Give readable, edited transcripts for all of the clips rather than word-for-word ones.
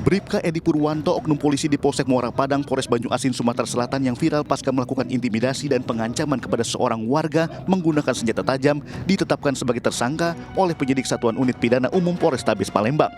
Bribka Edi Purwanto, oknum polisi di Polsek Muara Padang, Polres Banyu Asin, Sumatera Selatan yang viral pasca melakukan intimidasi dan pengancaman kepada seorang warga menggunakan senjata tajam, ditetapkan sebagai tersangka oleh penyidik Satuan Unit Pidana Umum Polrestabes Palembang.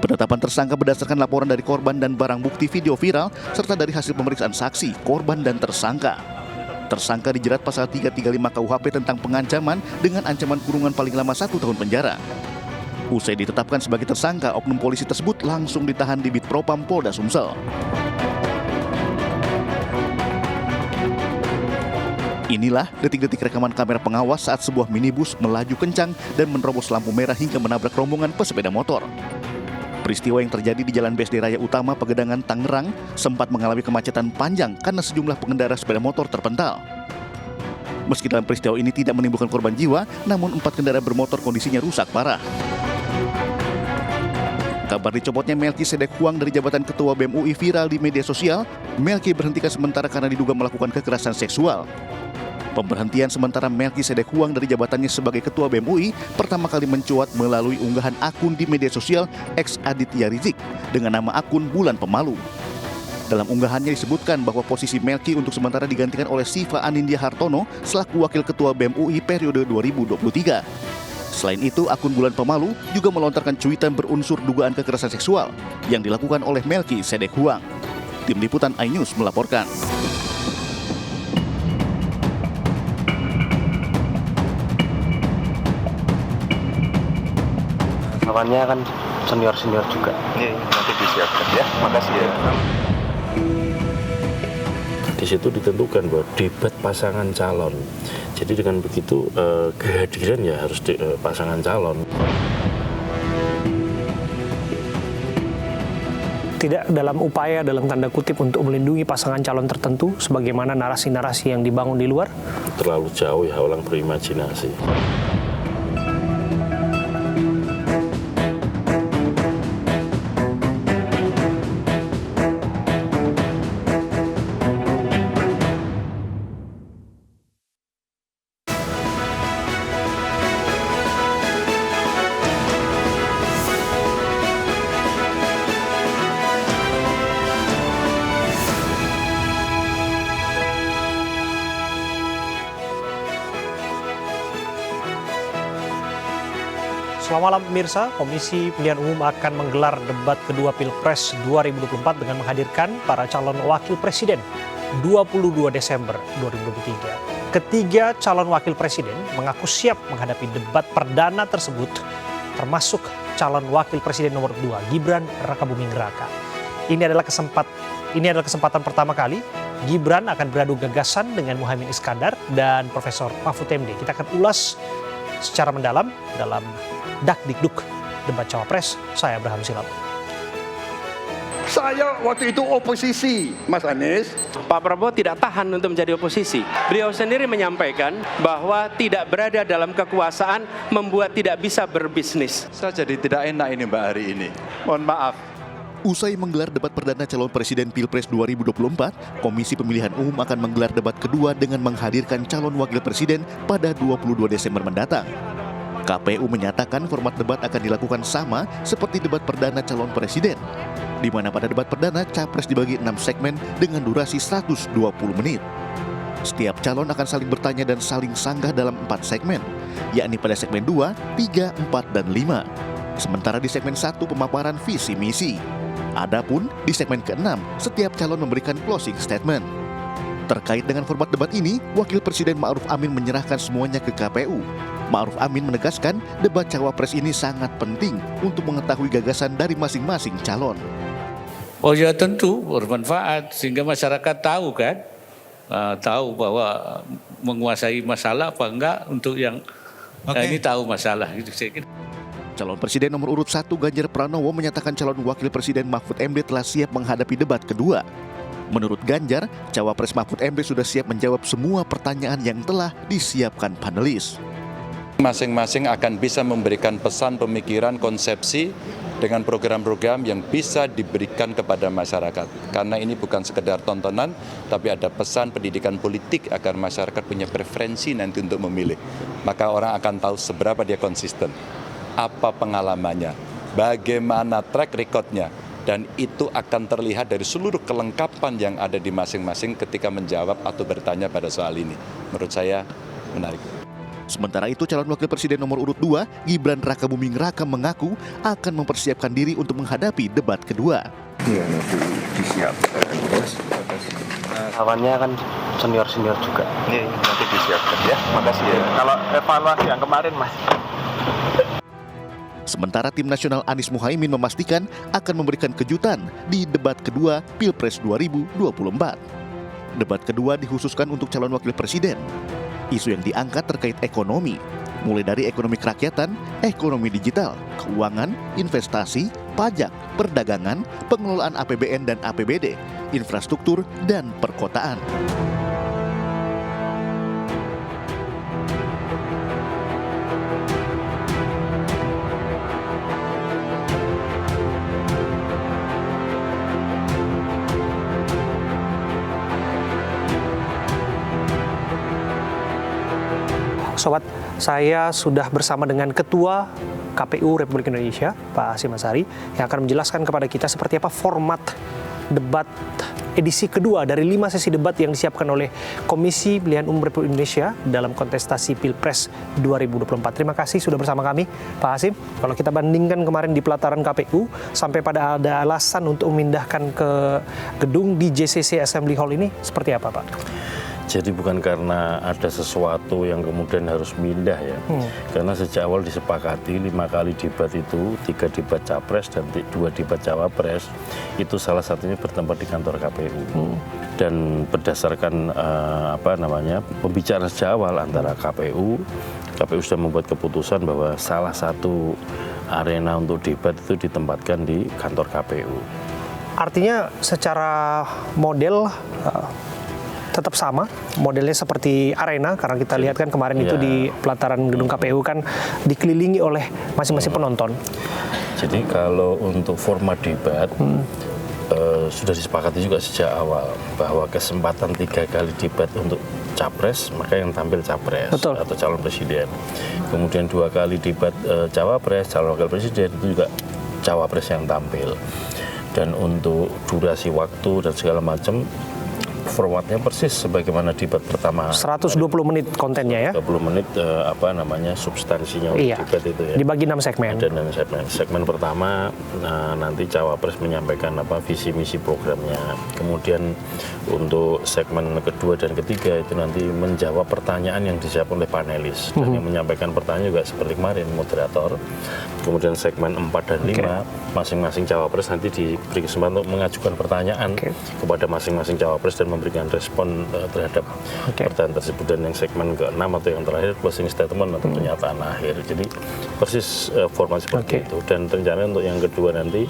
Penetapan tersangka berdasarkan laporan dari korban dan barang bukti video viral, serta dari hasil pemeriksaan saksi, korban, dan tersangka. Tersangka dijerat pasal 335 KUHP tentang pengancaman dengan ancaman kurungan paling lama 1 tahun penjara. Usai ditetapkan sebagai tersangka, oknum polisi tersebut langsung ditahan di Bitpropam Polda Sumsel. Inilah detik-detik rekaman kamera pengawas saat sebuah minibus melaju kencang dan menerobos lampu merah hingga menabrak rombongan pesepeda motor. Peristiwa yang terjadi di Jalan BSD Raya Utama Pegedangan, Tangerang sempat mengalami kemacetan panjang karena sejumlah pengendara sepeda motor terpental. Meski dalam peristiwa ini tidak menimbulkan korban jiwa, namun 4 kendaraan bermotor kondisinya rusak parah. Kabar dicopotnya Melki Sedek Huang dari jabatan Ketua BEM UI viral di media sosial. Melki berhentikan sementara karena diduga melakukan kekerasan seksual. Pemberhentian sementara Melki Sedek Huang dari jabatannya sebagai Ketua BEM UI pertama kali mencuat melalui unggahan akun di media sosial X Aditya Rizik dengan nama akun Bulan Pemalu. Dalam unggahannya disebutkan bahwa posisi Melki untuk sementara digantikan oleh Siva Anindya Hartono selaku Wakil Ketua BEM UI periode 2023. Selain itu, akun Bulan Pemalu juga melontarkan cuitan berunsur dugaan kekerasan seksual yang dilakukan oleh Melki Sedek Huang. Tim Liputan iNews melaporkan. Lawannya kan senior-senior juga. Iya, nanti disiapkan ya. Makasih ya. Di situ ditentukan bahwa debat pasangan calon. Jadi dengan begitu kehadiran ya harus pasangan calon. Tidak dalam upaya dalam tanda kutip untuk melindungi pasangan calon tertentu sebagaimana narasi-narasi yang dibangun di luar. Terlalu jauh ya orang berimajinasi. Selamat malam pemirsa, Komisi Pemilihan Umum akan menggelar debat kedua Pilpres 2024 dengan menghadirkan para calon wakil presiden 22 Desember 2023. Ketiga calon wakil presiden mengaku siap menghadapi debat perdana tersebut, termasuk calon wakil presiden nomor 2 Gibran Rakabuming Raka. Ini adalah kesempatan pertama kali Gibran akan beradu gagasan dengan Muhaimin Iskandar dan Profesor Mahfud MD. Kita akan ulas secara mendalam dalam Dakdikduk debat cawapres. Saya Abraham Silap. Saya waktu itu oposisi, Mas Anies. Pak Prabowo tidak tahan untuk menjadi oposisi. Beliau sendiri menyampaikan bahwa tidak berada dalam kekuasaan membuat tidak bisa berbisnis. Saya jadi tidak enak ini Mbak hari ini. Mohon maaf. Usai menggelar debat perdana calon presiden Pilpres 2024, Komisi Pemilihan Umum akan menggelar debat kedua dengan menghadirkan calon wakil presiden pada 22 Desember mendatang. KPU menyatakan format debat akan dilakukan sama seperti debat perdana calon presiden, di mana pada debat perdana capres dibagi 6 segmen dengan durasi 120 menit. Setiap calon akan saling bertanya dan saling sanggah dalam 4 segmen, yakni pada segmen 2, 3, 4, dan 5. Sementara di segmen 1 pemaparan visi misi. Adapun di segmen ke-6, setiap calon memberikan closing statement. Terkait dengan format debat ini, Wakil Presiden Ma'ruf Amin menyerahkan semuanya ke KPU. Ma'ruf Amin menegaskan debat cawapres ini sangat penting untuk mengetahui gagasan dari masing-masing calon. Oh ya tentu bermanfaat sehingga masyarakat tahu kan, tahu bahwa menguasai masalah apa enggak untuk yang ini tahu masalah gitu saya kira. Calon Presiden nomor urut 1 Ganjar Pranowo menyatakan calon Wakil Presiden Mahfud MD telah siap menghadapi debat kedua. Menurut Ganjar, Cawapres Mahfud MD sudah siap menjawab semua pertanyaan yang telah disiapkan panelis. Masing-masing akan bisa memberikan pesan pemikiran konsepsi dengan program-program yang bisa diberikan kepada masyarakat. Karena ini bukan sekedar tontonan, tapi ada pesan pendidikan politik agar masyarakat punya preferensi nanti untuk memilih. Maka orang akan tahu seberapa dia konsisten. apa pengalamannya, bagaimana track recordnya, dan itu akan terlihat dari seluruh kelengkapan yang ada di masing-masing ketika menjawab atau bertanya pada soal ini. Menurut saya menarik. Sementara itu, calon wakil presiden nomor urut 2, Gibran Rakabuming Raka mengaku akan mempersiapkan diri untuk menghadapi debat kedua. Iya, nanti disiapkan. Lawannya kan senior-senior juga. Iya, nanti disiapkan ya. Makasih ya. Kalau evaluasi yang kemarin, Mas. Sementara tim nasional Anies Muhaimin memastikan akan memberikan kejutan di debat kedua Pilpres 2024. Debat kedua dikhususkan untuk calon wakil presiden. Isu yang diangkat terkait ekonomi, mulai dari ekonomi kerakyatan, ekonomi digital, keuangan, investasi, pajak, perdagangan, pengelolaan APBN dan APBD, infrastruktur, dan perkotaan. Sobat, saya sudah bersama dengan Ketua KPU Republik Indonesia, Pak Hasyim Asyari, yang akan menjelaskan kepada kita seperti apa format debat edisi kedua dari 5 sesi debat yang disiapkan oleh Komisi Pemilihan Umum Republik Indonesia dalam kontestasi Pilpres 2024. Terima kasih sudah bersama kami, Pak Hasyim. Kalau kita bandingkan kemarin di pelataran KPU, sampai pada ada alasan untuk memindahkan ke gedung di JCC Assembly Hall ini, seperti apa, Pak? Jadi bukan karena ada sesuatu yang kemudian harus pindah ya. Karena sejak awal disepakati 5 kali debat itu, 3 debat capres dan 2 debat cawapres, itu salah satunya bertempat di kantor KPU. Dan berdasarkan pembicaraan sejak awal antara KPU sudah membuat keputusan bahwa salah satu arena untuk debat itu ditempatkan di kantor KPU. Artinya secara model tetap sama, modelnya seperti arena, karena kita lihat kan kemarin itu di pelataran gedung KPU kan dikelilingi oleh masing-masing penonton. Jadi kalau untuk format debat sudah disepakati juga sejak awal bahwa kesempatan 3 kali debat untuk capres, maka yang tampil capres. Betul. Atau calon presiden. Kemudian 2 kali debat cawapres, calon wakil presiden, itu juga cawapres yang tampil. Dan untuk durasi waktu dan segala macam, formatnya persis sebagaimana debat pertama. 120 menit kontennya ya? 20 menit substansinya untuk debat itu ya. Dibagi 6 segmen. Ada 6 segmen. Segmen pertama nanti cawapres menyampaikan visi misi programnya. Kemudian untuk segmen kedua dan ketiga itu nanti menjawab pertanyaan yang disiapkan oleh panelis. Dan yang menyampaikan pertanyaan juga seperti kemarin moderator. Kemudian segmen 4 dan 5 masing-masing cawapres nanti diberi kesempatan untuk mengajukan pertanyaan kepada masing-masing cawapres dan memberikan respon terhadap pertanyaan tersebut. Dan yang segmen ke-6 atau yang terakhir closing statement atau pernyataan akhir. Jadi persis format seperti itu. Dan rencana untuk yang kedua nanti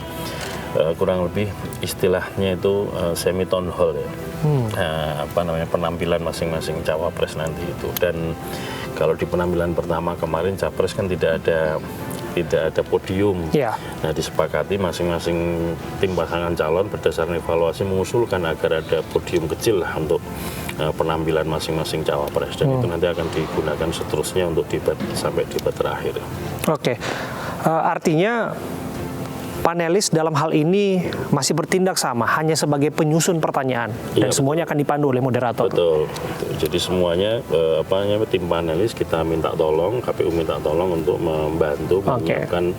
kurang lebih istilahnya itu semi town hall ya. Penampilan masing-masing cawapres nanti itu. Dan kalau di penampilan pertama kemarin capres kan tidak ada podium. Nah, disepakati masing-masing tim pasangan calon berdasarkan evaluasi mengusulkan agar ada podium kecil lah untuk penampilan masing-masing cawapres. Dan itu nanti akan digunakan seterusnya untuk debat sampai debat terakhir. Artinya panelis dalam hal ini masih bertindak sama, hanya sebagai penyusun pertanyaan dan semuanya akan dipandu oleh moderator. Betul. Jadi semuanya tim panelis kita minta tolong, KPU minta tolong untuk membantu menyiapkan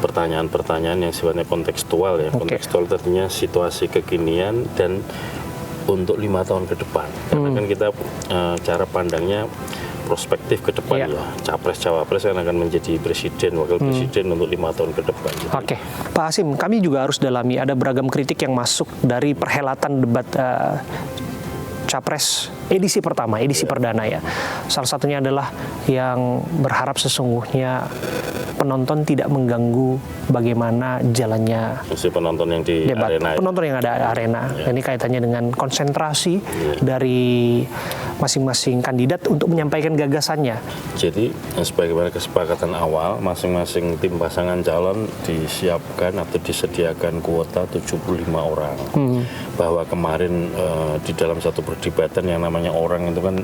pertanyaan-pertanyaan yang sifatnya kontekstual ya. Kontekstual artinya situasi kekinian dan untuk 5 tahun ke depan. Karena kan kita cara pandangnya prospektif ke depan ya. Capres-cawapres yang akan menjadi presiden, wakil presiden untuk 5 tahun ke depan. Pak Hasyim, kami juga harus dalami, ada beragam kritik yang masuk dari perhelatan debat Capres edisi pertama, edisi perdana ya. Salah satunya adalah yang berharap sesungguhnya penonton tidak mengganggu bagaimana jalannya penonton yang di debat. Arena. Penonton yang ada arena. Ini kaitannya dengan konsentrasi dari masing-masing kandidat untuk menyampaikan gagasannya. Jadi sebagaimana kesepakatan awal, masing-masing tim pasangan calon disiapkan atau disediakan kuota 75 orang. Bahwa kemarin di dalam satu perdebatan yang namanya orang itu kan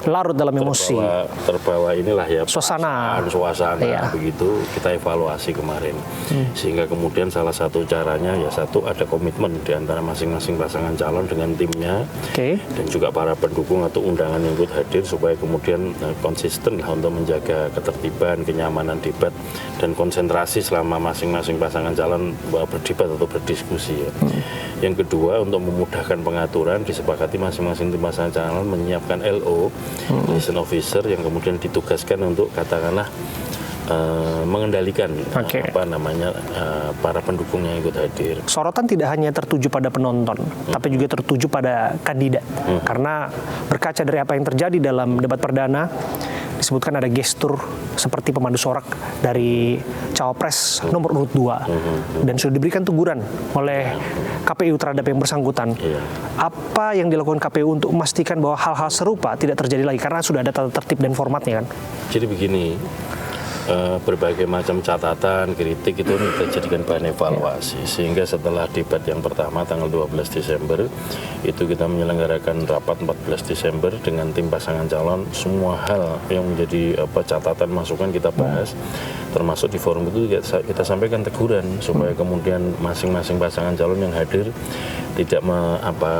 larut dalam emosi, terbawa inilah ya suasana suasana begitu kita evaluasi kemarin. Sehingga kemudian salah satu caranya ya satu ada komitmen di antara masing-masing pasangan calon dengan timnya dan juga para pendukung atau undangan yang ikut hadir supaya kemudian konsisten lah untuk menjaga ketertiban, kenyamanan debat dan konsentrasi selama masing-masing pasangan calon berdebat atau berdiskusi ya. Yang kedua, untuk memudahkan pengaturan disepakati masing-masing tim pasangan calon menyiapkan LO, liaison officer yang kemudian ditugaskan untuk katakanlah mengendalikan para pendukung yang ikut hadir. Sorotan tidak hanya tertuju pada penonton, tapi juga tertuju pada kandidat. Karena berkaca dari apa yang terjadi dalam debat perdana, disebutkan ada gestur seperti pemandu sorak dari cawapres nomor urut 2 dan sudah diberikan teguran oleh KPU terhadap yang bersangkutan. Apa yang dilakukan KPU untuk memastikan bahwa hal-hal serupa tidak terjadi lagi karena sudah ada tata tertib dan formatnya kan? Jadi begini, berbagai macam catatan, kritik itu kita jadikan bahan evaluasi. Sehingga setelah debat yang pertama tanggal 12 Desember, itu kita menyelenggarakan rapat 14 Desember dengan tim pasangan calon. Semua hal yang menjadi catatan masukan kita bahas, termasuk di forum itu kita sampaikan teguran supaya kemudian masing-masing pasangan calon yang hadir tidak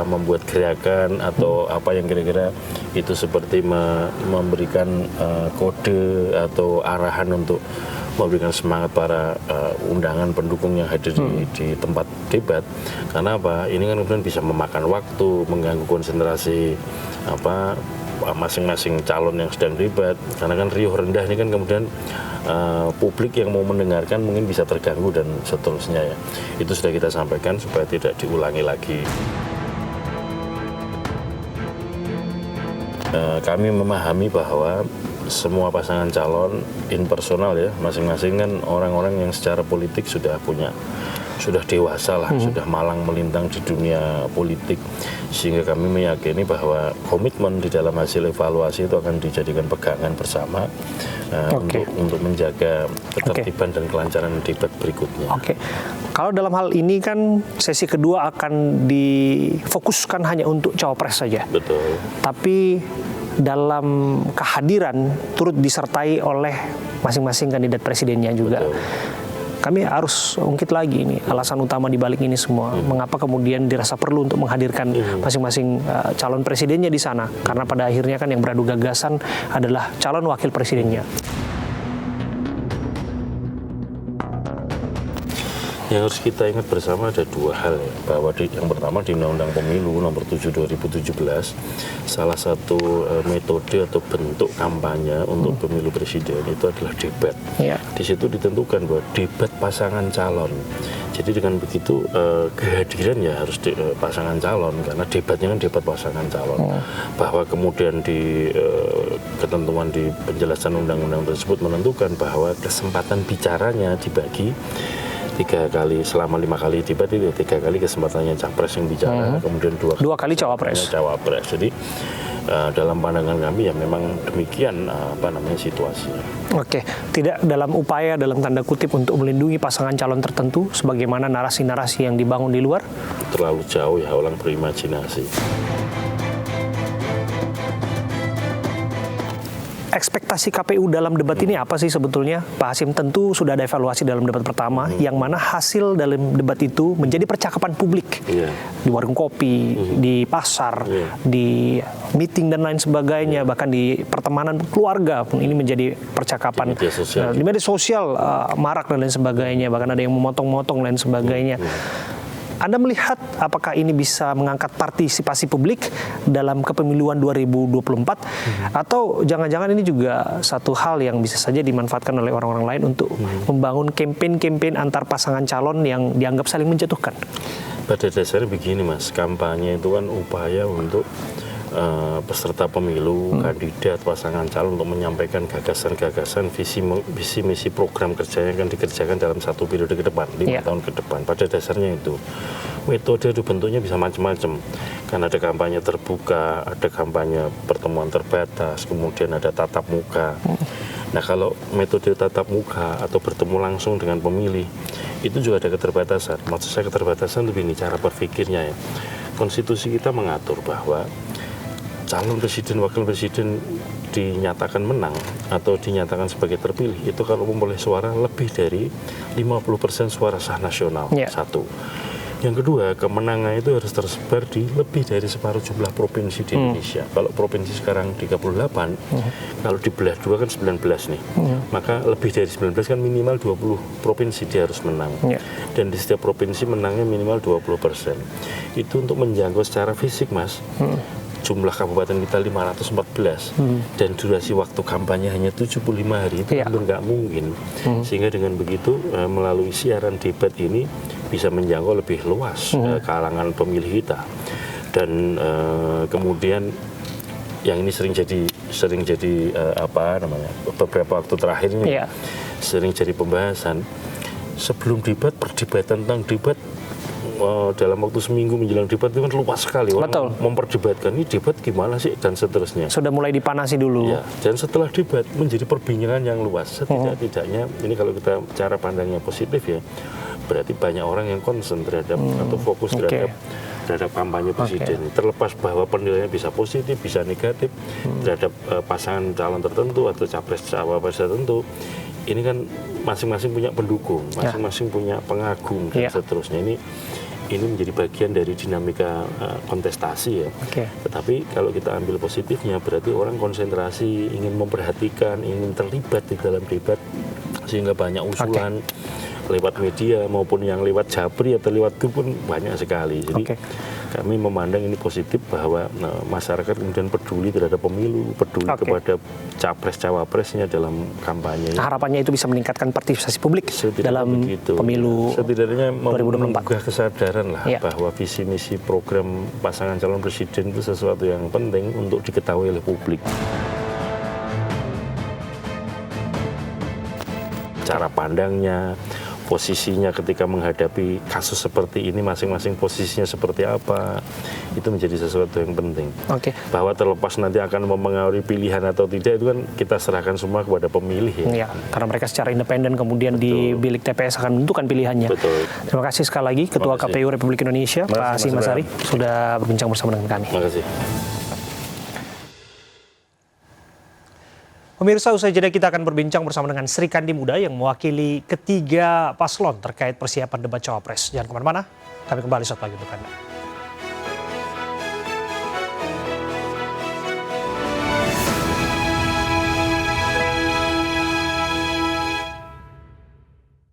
membuat gerakan atau apa yang kira-kira itu seperti memberikan kode atau arahan untuk memberikan semangat para undangan pendukung yang hadir di tempat debat. Karena apa? Ini kan kemudian bisa memakan waktu, mengganggu konsentrasi masing-masing calon yang sedang debat. Karena kan riuh rendah ini kan kemudian publik yang mau mendengarkan mungkin bisa terganggu dan seterusnya ya. Itu sudah kita sampaikan supaya tidak diulangi lagi. Kami memahami bahwa semua pasangan calon impersonal ya, masing-masing kan orang-orang yang secara politik sudah dewasa lah, sudah malang melintang di dunia politik, sehingga kami meyakini bahwa komitmen di dalam hasil evaluasi itu akan dijadikan pegangan bersama untuk menjaga ketertiban dan kelancaran debat berikutnya. Kalau dalam hal ini kan sesi kedua akan difokuskan hanya untuk cawapres saja. Betul. Tapi dalam kehadiran turut disertai oleh masing-masing kandidat presidennya juga. Betul. Kami harus ungkit lagi ini alasan utama di balik ini semua. Mengapa kemudian dirasa perlu untuk menghadirkan masing-masing calon presidennya di sana? Karena pada akhirnya kan yang beradu gagasan adalah calon wakil presidennya. Yang harus kita ingat bersama ada dua hal ya, bahwa yang pertama di Undang-Undang Pemilu nomor 7 2017 salah satu metode atau bentuk kampanye untuk pemilu presiden itu adalah debat. Di situ ditentukan bahwa debat pasangan calon. Jadi dengan begitu kehadiran ya harus pasangan calon karena debatnya kan debat pasangan calon. Bahwa kemudian di ketentuan di penjelasan undang-undang tersebut menentukan bahwa kesempatan bicaranya dibagi 3 kali, selama 5 kali debat itu 3 kali kesempatannya capres yang bicara, kemudian 2 kali cawapres. Jadi dalam pandangan kami ya memang demikian situasinya. Tidak dalam upaya dalam tanda kutip untuk melindungi pasangan calon tertentu sebagaimana narasi-narasi yang dibangun di luar. Terlalu jauh ya orang berimajinasi. Ekspektasi KPU dalam debat ini apa sih sebetulnya? Pak Hasim, tentu sudah ada evaluasi dalam debat pertama, yang mana hasil dalam debat itu menjadi percakapan publik. Di warung kopi, di pasar, di meeting dan lain sebagainya, bahkan di pertemanan keluarga pun ini menjadi percakapan. Di media sosial marak dan lain sebagainya, bahkan ada yang memotong-motong dan lain sebagainya. Anda melihat apakah ini bisa mengangkat partisipasi publik dalam kepemiluan 2024 atau jangan-jangan ini juga satu hal yang bisa saja dimanfaatkan oleh orang-orang lain untuk membangun kampanye antar pasangan calon yang dianggap saling menjatuhkan? Pada dasarnya begini Mas, kampanye itu kan upaya untuk peserta pemilu, kandidat, pasangan calon untuk menyampaikan gagasan-gagasan, visi misi program kerja yang akan dikerjakan dalam 1 periode ke depan, 5 tahun ke depan. Pada dasarnya itu metode itu bentuknya bisa macam-macam. Kan ada kampanye terbuka, ada kampanye pertemuan terbatas, kemudian ada tatap muka. Nah kalau metode tatap muka atau bertemu langsung dengan pemilih itu juga ada keterbatasan. Maksud saya keterbatasan lebih ini cara berpikirnya ya. Konstitusi kita mengatur bahwa calon presiden, wakil presiden dinyatakan menang atau dinyatakan sebagai terpilih itu kalau memperoleh suara lebih dari 50% suara sah nasional. Satu. Yang kedua, kemenangan itu harus tersebar di lebih dari separuh jumlah provinsi di Indonesia. Kalau provinsi sekarang 38, kalau dibelah dua kan 19 nih. Maka lebih dari 19 kan minimal 20 provinsi dia harus menang. Dan di setiap provinsi menangnya minimal 20%. Itu untuk menjangkau secara fisik, Mas. Jumlah kabupaten kita 514 dan durasi waktu kampanye hanya 75 hari itu hampir nggak mungkin. Sehingga dengan begitu melalui siaran debat ini bisa menjangkau lebih luas kalangan pemilih kita. Dan kemudian yang ini sering jadi apa namanya beberapa waktu terakhir ini sering jadi pembahasan. Sebelum debat, perdebatan tentang debat dalam waktu seminggu menjelang debat itu kan luas sekali orang memperdebatkan ini debat gimana sih dan seterusnya. Sudah mulai dipanasi dulu. Ya, dan setelah debat menjadi perbincangan yang luas. Setidak-tidaknya ini kalau kita cara pandangnya positif ya, berarti banyak orang yang concern terhadap atau fokus terhadap kampanye presiden. Terlepas bahwa penilaiannya bisa positif, bisa negatif terhadap pasangan calon tertentu atau capres-cawapres tertentu. Ini kan masing-masing punya pendukung, masing-masing punya pengagum dan seterusnya. Ini menjadi bagian dari dinamika kontestasi ya. Tetapi kalau kita ambil positifnya berarti orang konsentrasi, ingin memperhatikan, ingin terlibat di dalam debat sehingga banyak usulan lewat media maupun yang lewat Japri atau lewat grup pun banyak sekali. Jadi kami memandang ini positif bahwa masyarakat kemudian peduli terhadap pemilu, peduli kepada capres-cawapresnya dalam kampanye. Harapannya itu bisa meningkatkan partisipasi publik dalam pemilu setidaknya 2024. Menggugah kesadaran lah bahwa visi misi program pasangan calon presiden itu sesuatu yang penting untuk diketahui oleh publik. Cara pandangnya, posisinya ketika menghadapi kasus seperti ini, masing-masing posisinya seperti apa, itu menjadi sesuatu yang penting. Bahwa terlepas nanti akan mempengaruhi pilihan atau tidak, itu kan kita serahkan semua kepada pemilih ya. Karena mereka secara independen kemudian di bilik TPS akan menentukan pilihannya. Terima kasih sekali lagi Ketua KPU Republik Indonesia, Pak Hasyim Asyari, sudah berbincang bersama dengan kami. Terima kasih. Pemirsa, usai jeda kita akan berbincang bersama dengan Sri Kandi Muda yang mewakili ketiga paslon terkait persiapan debat Cawapres. Jangan kemana-mana, kami kembali saat lagi untuk Anda.